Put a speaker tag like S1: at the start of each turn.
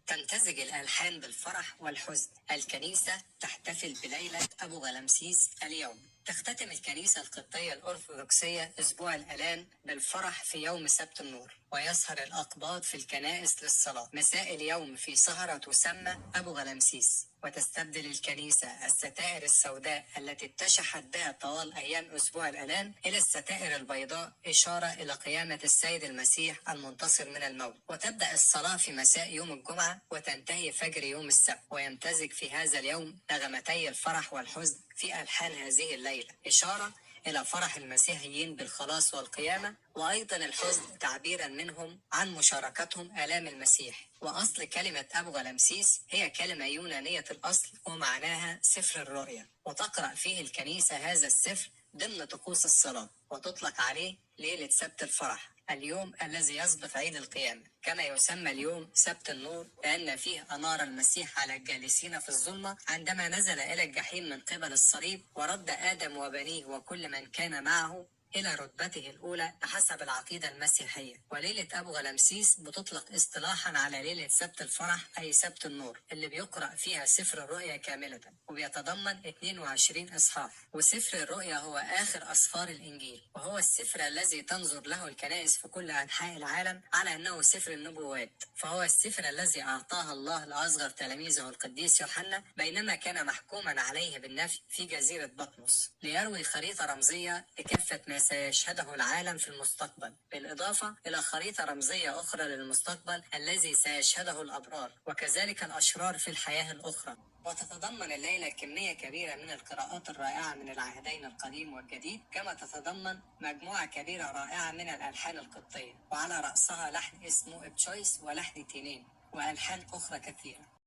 S1: تمتزج الألحان بالفرح والحزن. الكنيسة تحتفل بليلة أبو غلمسيس اليوم. تختتم الكنيسة القبطية الأرثوذكسية أسبوع الآلام بالفرح في يوم سبت النور، ويسهر الأقباط في الكنائس للصلاة مساء اليوم في سهرة تسمى أبو غلمسيس. وتستبدل الكنيسة الستائر السوداء التي اتشحت بها طوال أيام أسبوع الآلام إلى الستائر البيضاء، إشارة إلى قيامة السيد المسيح المنتصر من الموت. وتبدأ الصلاة في مساء يوم الجمعة وتنتهي فجر يوم السبت، ويمتزج في هذا اليوم نغمتي الفرح والحزن في ألحان هذه الليلة، إشارة إلى فرح المسيحيين بالخلاص والقيامة، وأيضا الحزن تعبيرا منهم عن مشاركتهم آلام المسيح. وأصل كلمة أبو غلمسيس هي كلمة يونانية الأصل ومعناها سفر الرؤيا، وتقرأ فيه الكنيسة هذا السفر ضمن طقوس الصلاة، وتطلق عليه ليلة سبت الفرح، اليوم الذي يسبق عيد القيامة. كما يسمى اليوم سبت النور لأن فيه أنار المسيح على الجالسين في الظلمة عندما نزل إلى الجحيم من قبل الصليب، ورد آدم وبنيه وكل من كان معه إلى رتبته الأولى حسب العقيدة المسيحية. وليلة أبو غلمسيس بتطلق اصطلاحا على ليلة سبت الفرح أي سبت النور، اللي بيقرأ فيها سفر الرؤيا كاملة، وبيتضمن 22 إصحاح. وسفر الرؤيا هو آخر أسفار الإنجيل، وهو السفر الذي تنظر له الكنائس في كل أنحاء العالم على أنه سفر النبوات، فهو السفر الذي أعطاه الله لأصغر تلاميذه القديس يوحنا بينما كان محكوما عليه بالنفي في جزيرة بطمس، ليروي خريطة رمزية لكافة ما سيشهده العالم في المستقبل، بالإضافة إلى خريطة رمزية أخرى للمستقبل الذي سيشهده الأبرار وكذلك الأشرار في الحياة الأخرى. وتتضمن الليلة كمية كبيرة من القراءات الرائعة من العهدين القديم والجديد، كما تتضمن مجموعة كبيرة رائعة من الألحان القبطية، وعلى رأسها لحن اسمه إبتشويس ولحن تينين وألحان أخرى كثيرة.